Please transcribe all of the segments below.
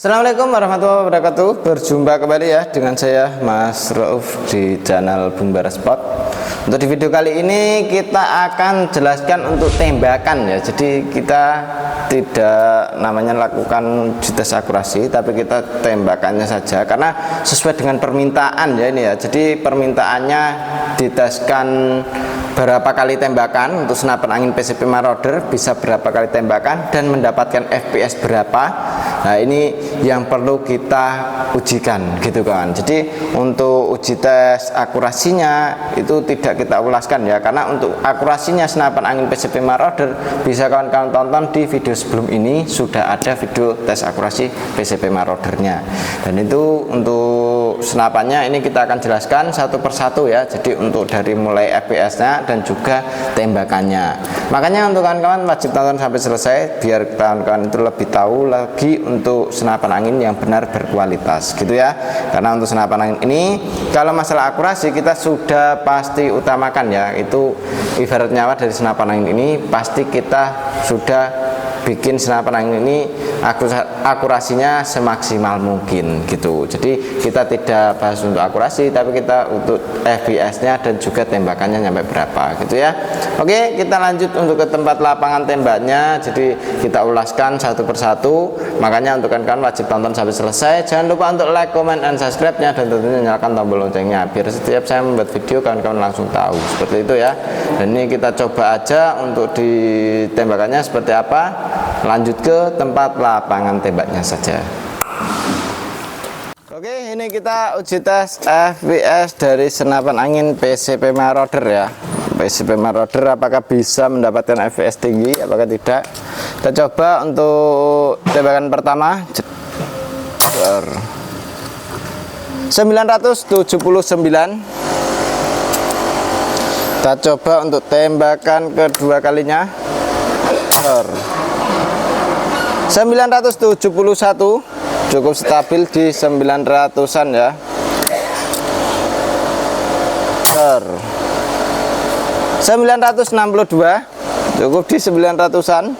Assalamualaikum warahmatullahi wabarakatuh. Berjumpa kembali ya dengan saya Mas Rauf di channel Bumbara Sport. Untuk di video kali ini kita akan jelaskan untuk tembakan ya. Jadi kita tidak namanya lakukan tes akurasi, tapi kita tembakannya saja karena sesuai dengan permintaan ya ini ya. Jadi permintaannya diteskan berapa kali tembakan untuk senapan angin PCP Marauder, bisa berapa kali tembakan dan mendapatkan FPS berapa. Nah ini yang perlu kita ujikan gitu kan. Jadi untuk uji tes akurasinya itu tidak kita ulaskan ya, karena untuk akurasinya senapan angin PCP Marauder bisa kawan-kawan tonton di video sebelum ini, sudah ada video tes akurasi PCP Maraudernya. Dan itu untuk senapannya ini kita akan jelaskan satu persatu ya. Jadi untuk dari mulai FPS nya dan juga tembakannya. Makanya untuk kawan-kawan wajib tonton sampai selesai biar kawan-kawan itu lebih tahu lagi untuk senapan angin yang benar berkualitas gitu ya. Karena untuk senapan angin ini kalau masalah akurasi kita sudah pasti utamakan ya, itu ibarat nyawa dari senapan angin ini pasti kita sudah bikin senapan angin ini akurasinya semaksimal mungkin gitu. Jadi kita tidak bahas untuk akurasi, tapi kita untuk FPS nya dan juga tembakannya nyampe berapa gitu ya. Oke, kita lanjut untuk ke tempat lapangan tembaknya. Jadi kita ulaskan satu persatu. Makanya untuk kawan-kawan wajib tonton sampai selesai. Jangan lupa untuk like, comment, dan subscribe nya, dan tentunya nyalakan tombol loncengnya biar setiap saya membuat video kawan-kawan langsung tahu seperti itu ya. Dan ini kita coba aja untuk di tembakannya seperti apa. Lanjut ke tempat lapangan tembaknya saja. Oke, ini kita uji tes FPS dari senapan angin PCP Marauder ya. PCP Marauder apakah bisa mendapatkan FPS tinggi, apakah tidak. Kita coba untuk tembakan pertama 979. Kita coba untuk tembakan kedua kalinya 971, cukup stabil di 900-an ya. 962, cukup di 900-an.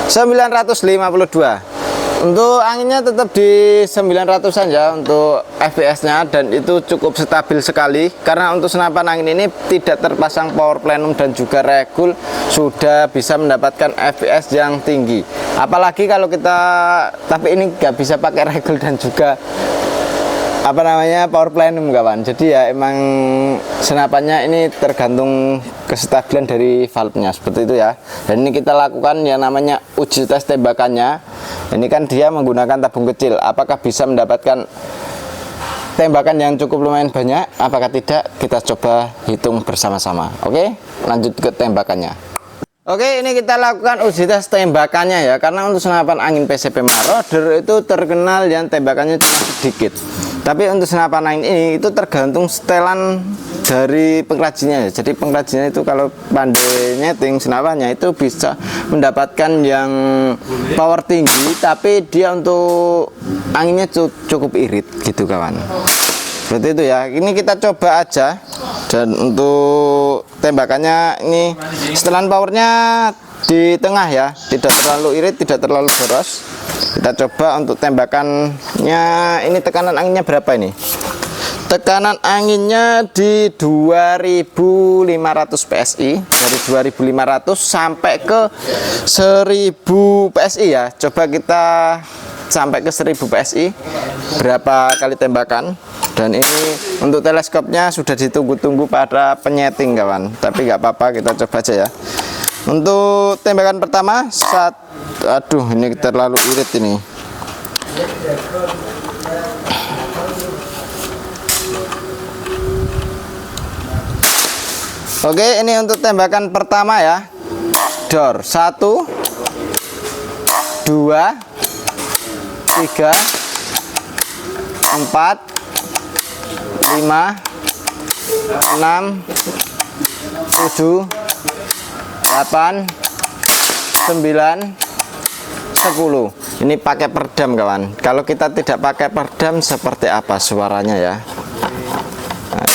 952. Untuk anginnya tetap di 900-an ya untuk FPS nya, dan itu cukup stabil sekali karena untuk senapan angin ini tidak terpasang power plenum dan juga regul, sudah bisa mendapatkan FPS yang tinggi. Apalagi kalau kita, tapi ini nggak bisa pakai regul dan juga apa namanya power plenum kawan. Jadi ya emang senapannya ini tergantung kestabilan dari valve-nya seperti itu ya. Dan ini kita lakukan yang namanya uji tes tembakannya. Ini kan dia menggunakan tabung kecil, apakah bisa mendapatkan tembakan yang cukup lumayan banyak, apakah tidak, kita coba hitung bersama-sama. Oke, lanjut ke tembakannya. Oke, ini kita lakukan uji tes tembakannya ya, karena untuk senapan angin PCP Marauder itu terkenal yang tembakannya cuma sedikit. Tapi untuk senapan angin ini itu tergantung setelan dari pengrajinnya ya. Jadi pengrajinnya itu kalau pandai nyeting senapannya itu bisa mendapatkan yang power tinggi, tapi dia untuk anginnya cukup irit gitu kawan. Seperti itu ya. Ini kita coba aja. Dan untuk tembakannya ini setelan powernya di tengah ya, tidak terlalu irit, tidak terlalu boros. Kita coba untuk tembakannya. Ini tekanan anginnya berapa ini? Tekanan anginnya di 2500 PSI, dari 2500 sampai ke 1000 PSI ya. Coba kita sampai ke 1000 PSI berapa kali tembakan. Dan ini untuk teleskopnya sudah ditunggu-tunggu pada penyeting kawan, tapi nggak apa-apa, kita coba aja ya. Untuk tembakan pertama aduh ini terlalu irit ini. Oke, ini untuk tembakan pertama ya. Dor 1 2 3 4 5 6 7 8 9 10. Ini pakai peredam kawan. Kalau kita tidak pakai peredam seperti apa suaranya ya. Nah,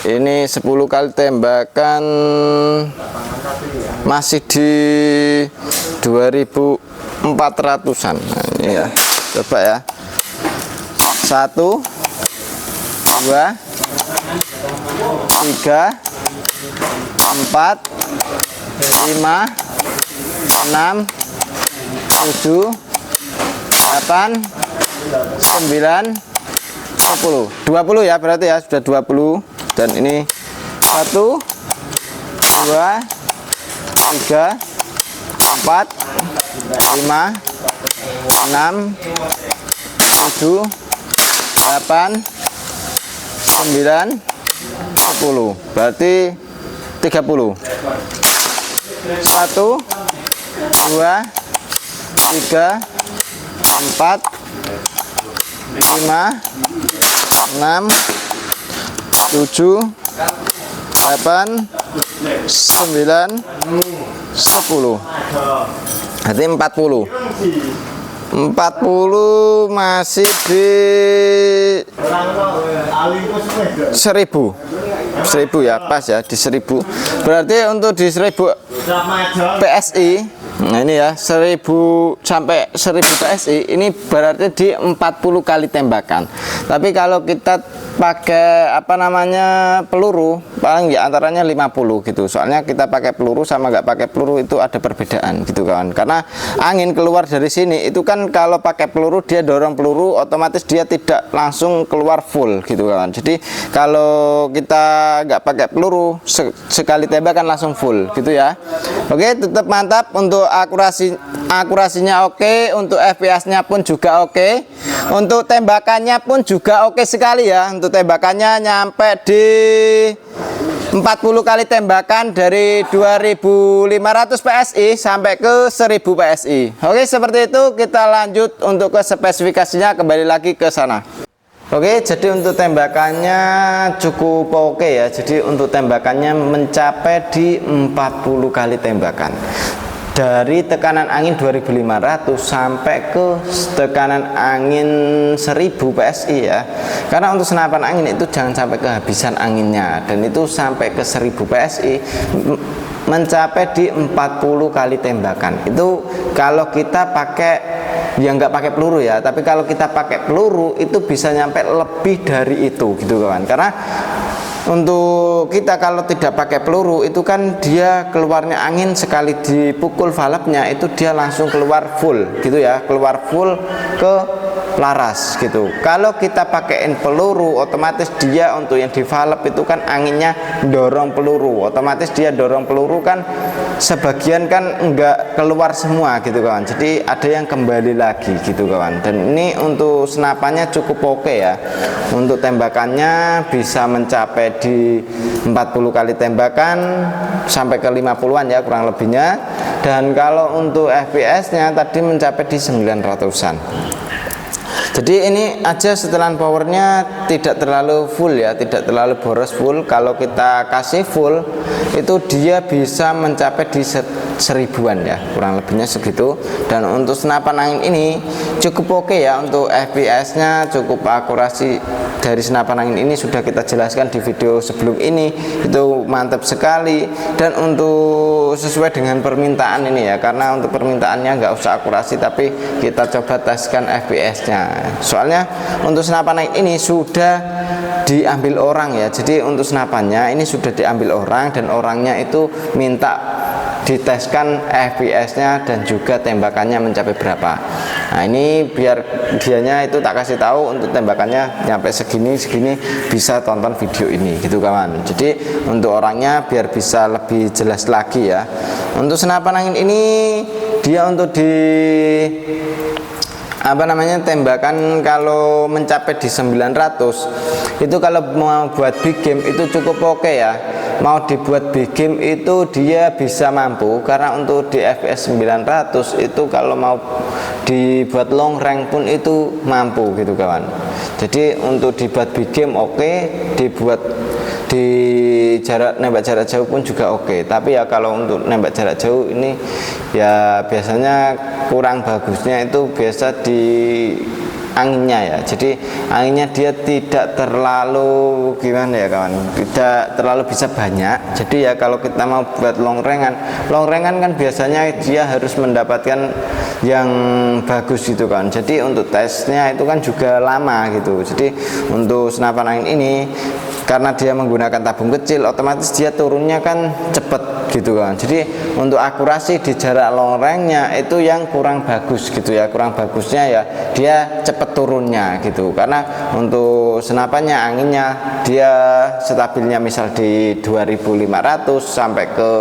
ini 10 kali tembakan masih di 2400-an. Nah, ini ya, coba ya, 1 2 3 4 5 6 7 8 9 10 20 ya, berarti ya sudah 20. Dan ini 1 2 3 4 5 6 7 8 9 10, berarti 30. 1 2 3 4 5 6 7 8 9 10, berarti 40. 40 masih di 1000 ya, pas ya di 1000. Berarti untuk di 1000 PSI, nah ini ya, 1000 sampai 1000 PSI ini berarti di 40 kali tembakan. Tapi kalau kita pakai apa namanya peluru, paling ya antaranya 50 gitu. Soalnya kita pakai peluru sama nggak pakai peluru itu ada perbedaan gitu kawan. Karena angin keluar dari sini itu kan kalau pakai peluru dia dorong peluru otomatis dia tidak langsung keluar full gitu kawan. Jadi kalau kita nggak pakai peluru sekali tembakan langsung full gitu ya. Oke, tetap mantap untuk akurasinya oke, untuk FPS-nya pun juga oke, untuk tembakannya pun juga oke sekali ya. Untuk tembakannya nyampe di 40 kali tembakan dari 2500 PSI sampai ke 1000 PSI. Oke, seperti itu. Kita lanjut untuk ke spesifikasinya, kembali lagi ke sana. Oke, jadi untuk tembakannya cukup oke ya. Jadi untuk tembakannya mencapai di 40 kali tembakan. Dari tekanan angin 2500 sampai ke tekanan angin 1000 PSI ya. Karena untuk senapan angin itu jangan sampai kehabisan anginnya, dan itu sampai ke 1000 PSI mencapai di 40 kali tembakan. Itu kalau kita pakai ya nggak pakai peluru ya, tapi kalau kita pakai peluru itu bisa nyampe lebih dari itu gitu kawan. Karena untuk kita kalau tidak pakai peluru itu kan dia keluarnya angin sekali dipukul valve-nya itu dia langsung keluar full gitu ya, keluar full ke laras gitu. Kalau kita pakaiin peluru otomatis dia untuk yang di valve itu kan anginnya dorong peluru, otomatis dia dorong peluru kan sebagian kan enggak keluar semua gitu kawan. Jadi ada yang kembali lagi gitu kawan. Dan ini untuk senapannya cukup oke ya. Untuk tembakannya bisa mencapai di 40 kali tembakan sampai ke 50-an ya kurang lebihnya. Dan kalau untuk FPS-nya tadi mencapai di 900-an. Jadi ini aja setelan powernya tidak terlalu full ya, tidak terlalu boros full. Kalau kita kasih full itu dia bisa mencapai di 1000-an ya, kurang lebihnya segitu. Dan untuk senapan angin ini cukup oke ya, untuk FPS-nya cukup akurasi dari senapan angin ini sudah kita jelaskan di video sebelum ini, itu mantap sekali. Dan untuk sesuai dengan permintaan ini ya, karena untuk permintaannya nggak usah akurasi tapi kita coba teskan FPS-nya. Soalnya untuk senapan angin ini sudah diambil orang ya, jadi untuk senapannya ini sudah diambil orang dan orangnya itu minta diteskan FPS-nya dan juga tembakannya mencapai berapa. Nah ini biar dianya itu tak kasih tahu untuk tembakannya nyampe segini bisa tonton video ini gitu kawan. Jadi untuk orangnya biar bisa lebih jelas lagi ya. Untuk senapan angin ini dia untuk di apa namanya tembakan kalau mencapai di 900 itu kalau mau buat big game itu cukup oke ya. Mau dibuat big game itu dia bisa mampu, karena untuk di FPS 900 itu kalau mau dibuat long range pun itu mampu gitu kawan. Jadi untuk dibuat big game oke, dibuat di nembak jarak jauh pun juga oke. Tapi ya kalau untuk nembak jarak jauh ini ya biasanya kurang bagusnya itu biasa di anginnya ya. Jadi anginnya dia tidak terlalu gimana ya kawan, tidak terlalu bisa banyak. Jadi ya kalau kita mau buat longrengan kan biasanya dia harus mendapatkan yang bagus gitu kan. Jadi untuk tesnya itu kan juga lama gitu. Jadi untuk senapan angin ini karena dia menggunakan tabung kecil, otomatis dia turunnya kan cepet gitu kan. Jadi untuk akurasi di jarak longrengnya itu yang kurang bagus gitu ya. Kurang bagusnya ya dia cepet turunnya gitu. Karena untuk senapannya anginnya dia stabilnya misal di 2500 sampai ke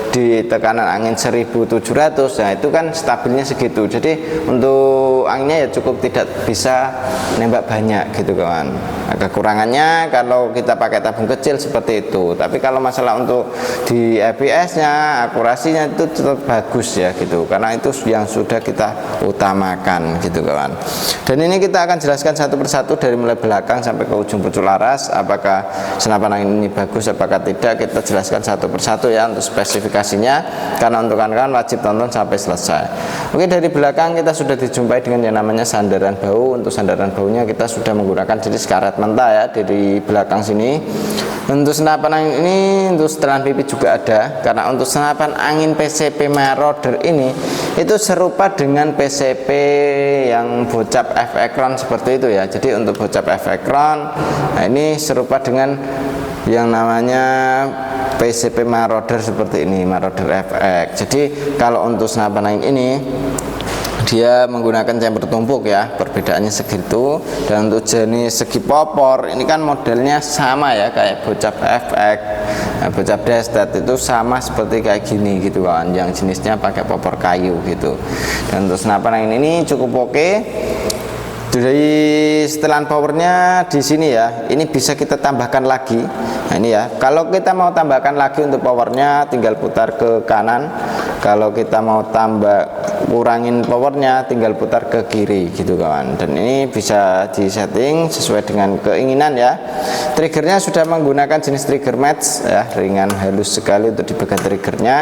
di tekanan angin 1700. Nah itu kan stabilnya segitu. Jadi untuk anginnya ya cukup tidak bisa nembak banyak gitu kawan. Nah, kekurangannya kalau kita pakai tabung kecil seperti itu. Tapi kalau masalah untuk di FPS-nya, akurasinya itu tetap bagus ya gitu. Karena itu yang sudah kita utamakan gitu kawan. Dan ini kita akan jelaskan satu persatu dari mulai belakang sampai ke ujung pucuk laras. Apakah senapan angin ini bagus, apakah tidak, kita jelaskan satu persatu ya untuk spesifikasinya. Karena untuk kawan-kawan wajib tonton sampai selesai. Oke, dari belakang kita sudah dijumpai dengan yang namanya sandaran bahu. Untuk sandaran bahunya kita sudah menggunakan jenis karet mentah ya dari belakang sini. Untuk senapan angin ini untuk setelan pipi juga ada. Karena untuk senapan angin PCP Marauder ini itu serupa dengan PCP yang bocap F-Ekron seperti itu ya. Jadi untuk bocap F-Ekron, nah ini serupa dengan yang namanya PCP Marauder seperti ini, Marauder FX. Jadi kalau untuk senapan angin ini dia menggunakan chamber tumpuk ya, perbedaannya segitu. Dan untuk jenis segi popor ini kan modelnya sama ya kayak bocap FX, nah, bocap Destet itu sama seperti kayak gini gitu kan, yang jenisnya pakai popor kayu gitu. Dan untuk senapan angin ini cukup oke. Dari setelan powernya di sini ya, ini bisa kita tambahkan lagi. Nah ini ya, kalau kita mau tambahkan lagi untuk powernya tinggal putar ke kanan. Kalau kita mau kurangin powernya tinggal putar ke kiri gitu kawan. Dan ini bisa disetting sesuai dengan keinginan ya. Triggernya sudah menggunakan jenis trigger match ya, ringan halus sekali untuk di bagian triggernya.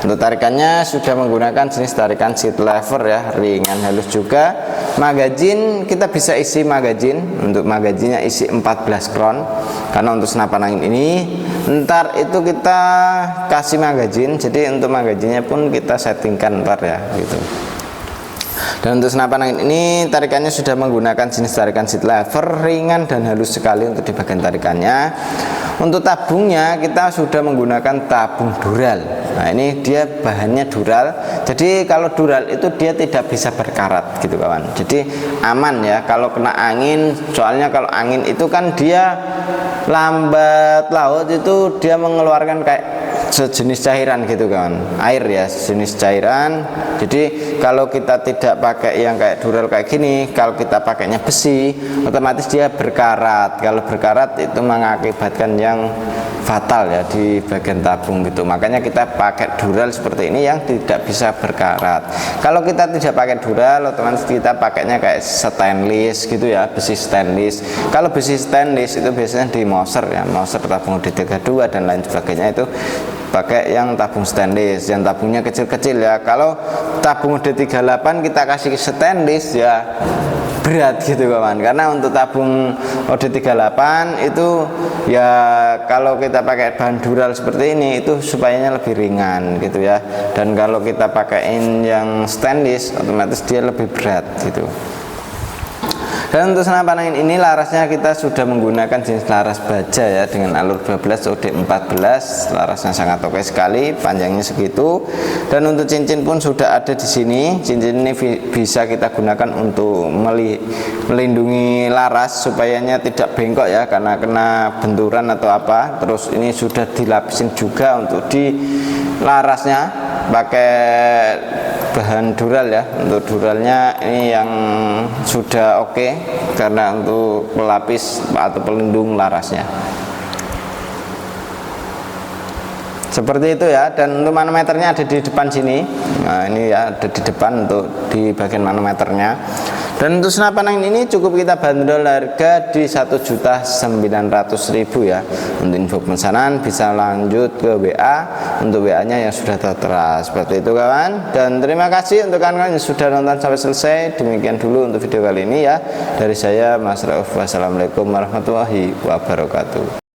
Untuk tarikannya sudah menggunakan jenis tarikan seat lever ya, ringan halus juga. Magazine kita bisa isi magazine. Untuk magazinnya isi 14 kron. Karena untuk senapan angin ini ntar itu kita kasih magazine, jadi untuk magazinnya pun kita settingkan ntar ya gitu. Dan untuk senapan angin ini tarikannya sudah menggunakan jenis tarikan seat lever, ringan dan halus sekali untuk di bagian tarikannya. Untuk tabungnya kita sudah menggunakan tabung dural. Nah ini dia bahannya dural. Jadi kalau dural itu dia tidak bisa berkarat gitu kawan. Jadi aman ya kalau kena angin. Soalnya kalau angin itu kan dia lambat laut itu dia mengeluarkan kayak sejenis cairan gitu kan, air ya, sejenis cairan. Jadi kalau kita tidak pakai yang kayak dural kayak gini, kalau kita pakainya besi, otomatis dia berkarat. Kalau berkarat itu mengakibatkan yang fatal ya di bagian tabung gitu. Makanya kita pakai dural seperti ini yang tidak bisa berkarat. Kalau kita tidak pakai dural, otomatis kita pakainya kayak stainless gitu ya, besi stainless. Kalau besi stainless itu biasanya di Moser ya, Moser tabung D32 dan lain sebagainya itu pakai yang tabung stainless, yang tabungnya kecil-kecil ya. Kalau tabung D38 kita kasih stainless ya berat gitu kawan. Karena untuk tabung OD38 itu ya kalau kita pakai bahan dural seperti ini itu supayanya lebih ringan gitu ya. Dan kalau kita pakaiin yang stainless otomatis dia lebih berat gitu. Dan untuk senapan angin ini larasnya kita sudah menggunakan jenis laras baja ya, dengan alur 12 OD14. Larasnya sangat oke sekali, panjangnya segitu. Dan untuk cincin pun sudah ada di sini. Cincin ini bisa kita gunakan untuk melindungi laras supayanya tidak bengkok ya karena kena benturan atau apa. Terus ini sudah dilapisin juga untuk di larasnya pakai bahan dural ya. Untuk duralnya ini yang sudah oke karena untuk pelapis atau pelindung larasnya seperti itu ya. Dan untuk manometernya ada di depan sini. Nah ini ya ada di depan untuk di bagian manometernya. Dan untuk senapan angin ini cukup kita bandrol harga di 1.900.000 ya. Untuk info pemesanan bisa lanjut ke WA, untuk WA nya yang sudah tertera seperti itu kawan. Dan terima kasih untuk kawan-kawan yang sudah nonton sampai selesai. Demikian dulu untuk video kali ini ya, dari saya Mas Rauf. Wassalamualaikum warahmatullahi wabarakatuh.